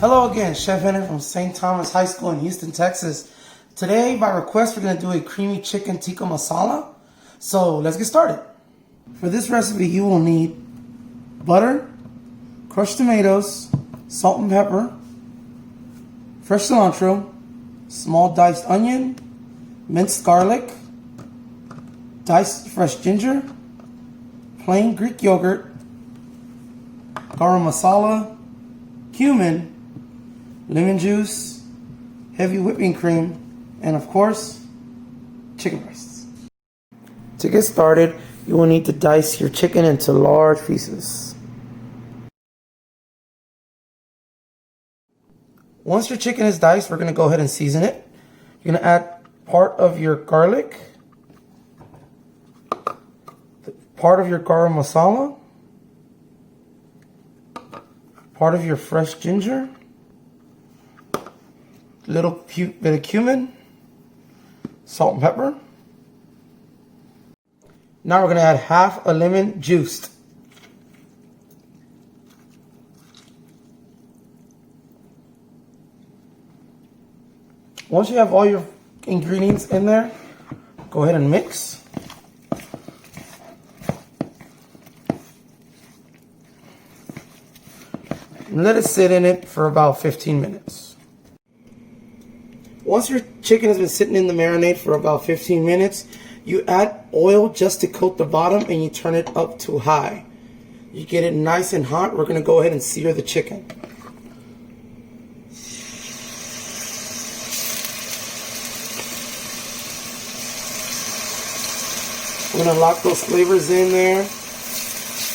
Hello again, Chef Henry from St. Thomas High School in Houston, Texas. Today, by request, we're going to do a creamy chicken tikka masala. So let's get started. For this recipe, you will need butter, crushed tomatoes, salt and pepper, fresh cilantro, small diced onion, minced garlic, diced fresh ginger, plain Greek yogurt, garam masala, cumin, lemon juice, heavy whipping cream, and of course, chicken breasts. To get started, you will need to dice your chicken into large pieces. Once your chicken is diced, we're going to go ahead and season it. You're going to add part of your garlic, part of your garam masala, part of your fresh ginger, a little bit of cumin, salt and pepper. Now we're going to add half a lemon juiced. Once you have all your ingredients in there, go ahead and mix. And let it sit in it for about 15 minutes. Once your chicken has been sitting in the marinade for about 15 minutes, you add oil just to coat the bottom and you turn it up to high. You get it nice and hot. We're going to go ahead and sear the chicken. We're going to lock those flavors in there.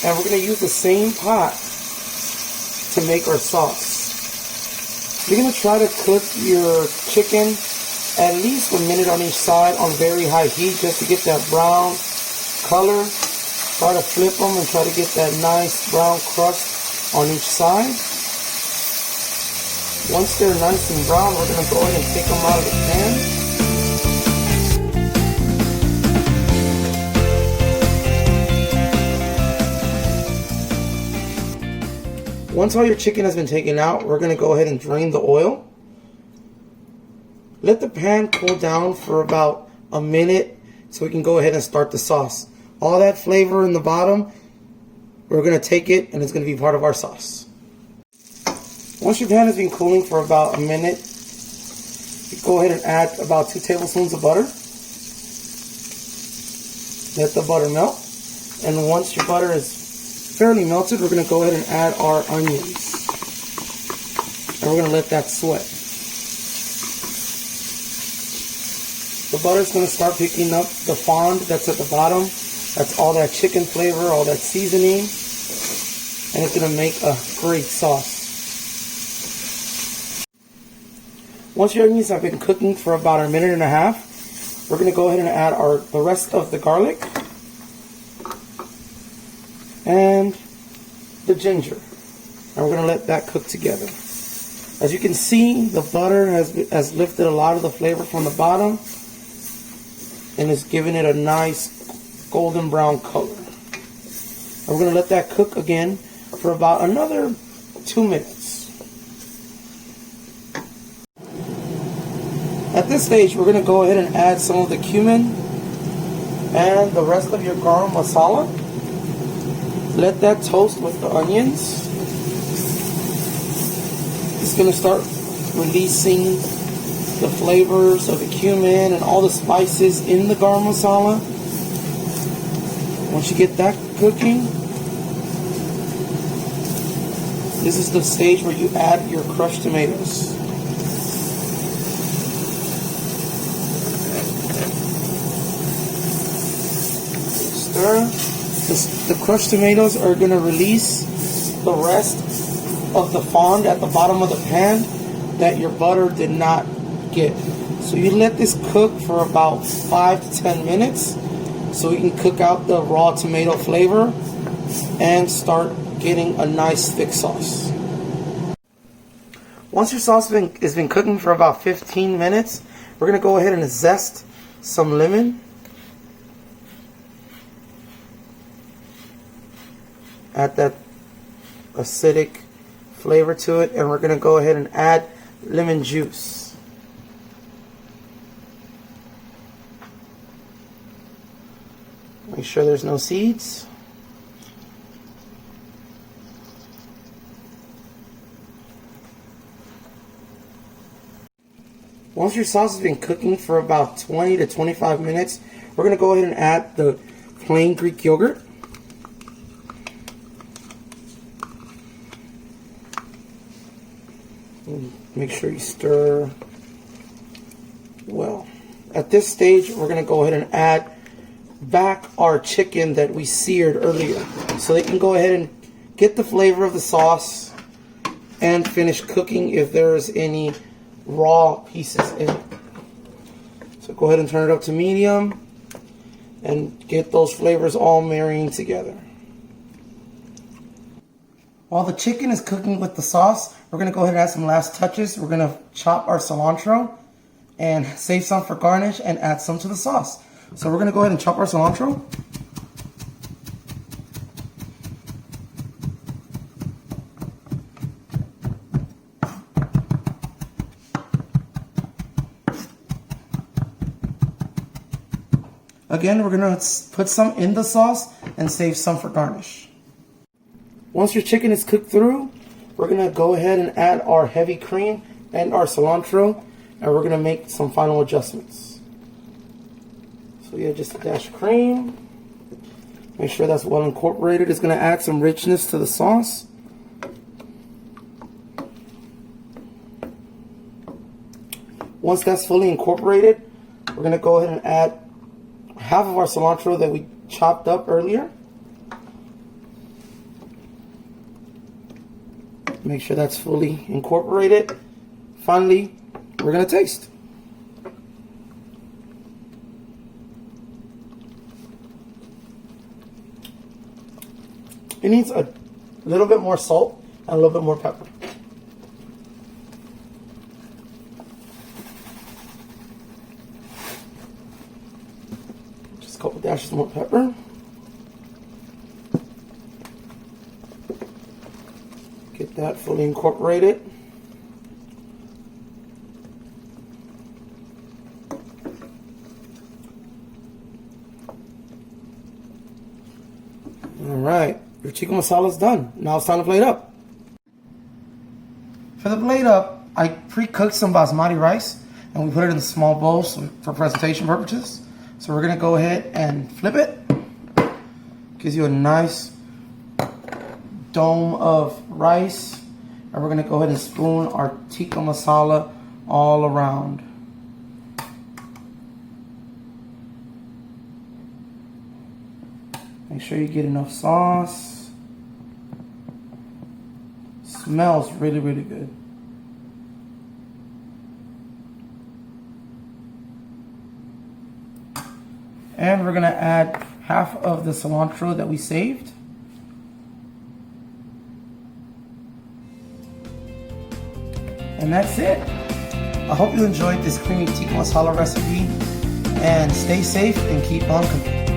And we're going to use the same pot to make our sauce. You're going to try to cook your chicken at least 1 minute on each side on very high heat just to get that brown color. Try to flip them and try to get that nice brown crust on each side. Once they're nice and brown, we're going to go ahead and take them out of the pan. Once all your chicken has been taken out, we're going to go ahead and drain the oil. Let the pan cool down for about a minute so we can go ahead and start the sauce. All that flavor in the bottom, we're going to take it and it's going to be part of our sauce. Once your pan has been cooling for about a minute, you go ahead and add about 2 tablespoons of butter. Let the butter melt. And once your butter is fairly melted, we're going to go ahead and add our onions. And we're going to let that sweat. The butter is going to start picking up the fond that's at the bottom. That's all that chicken flavor, all that seasoning. And it's going to make a great sauce. Once your onions have been cooking for about 1.5 minutes, we're going to go ahead and add the rest of the garlic and the ginger, and we're going to let that cook together. As you can see, the butter has lifted a lot of the flavor from the bottom and is giving it a nice golden brown color. And we're going to let that cook again for about another 2 minutes. At this stage, we're going to go ahead and add some of the cumin and the rest of your garam masala. Let that toast with the onions. It's going to start releasing the flavors of the cumin and all the spices in the garam masala. Once you get that cooking, this is the stage where you add your crushed tomatoes. Stir. The crushed tomatoes are going to release the rest of the fond at the bottom of the pan that your butter did not get. So you let this cook for about 5 to 10 minutes so we can cook out the raw tomato flavor and start getting a nice thick sauce. Once your sauce has been cooking for about 15 minutes, we're going to go ahead and zest some lemon. Add that acidic flavor to it, and we're going to go ahead and add lemon juice. Make sure there's no seeds. Once your sauce has been cooking for about 20 to 25 minutes, we're going to go ahead and add the plain Greek yogurt. Make sure you stir well. At this stage, we're going to go ahead and add back our chicken that we seared earlier, so they can go ahead and get the flavor of the sauce and finish cooking if there's any raw pieces in it. So go ahead and turn it up to medium and get those flavors all marrying together. While the chicken is cooking with the sauce, we're going to go ahead and add some last touches. We're going to chop our cilantro and save some for garnish and add some to the sauce. So we're going to go ahead and chop our cilantro. Again, we're going to put some in the sauce and save some for garnish. Once your chicken is cooked through, we're going to go ahead and add our heavy cream and our cilantro, and we're going to make some final adjustments. So yeah, just a dash of cream. Make sure that's well incorporated. It's going to add some richness to the sauce. Once that's fully incorporated, we're going to go ahead and add half of our cilantro that we chopped up earlier. Make sure that's fully incorporated. Finally, we're going to taste. It needs a little bit more salt and a little bit more pepper. Just a couple dashes more pepper. Get that fully incorporated. All right, your tikka masala is done. Now it's time to plate up. For the plate up, I pre-cooked some basmati rice and we put it in small bowls for presentation purposes. So we're gonna go ahead and flip it. Gives you a nice dome of rice, and we're going to go ahead and spoon our tikka masala all around. Make sure you get enough sauce. Smells really, really good. And we're going to add half of the cilantro that we saved. And that's it. I hope you enjoyed this creamy tikka masala recipe, and stay safe and keep on cooking.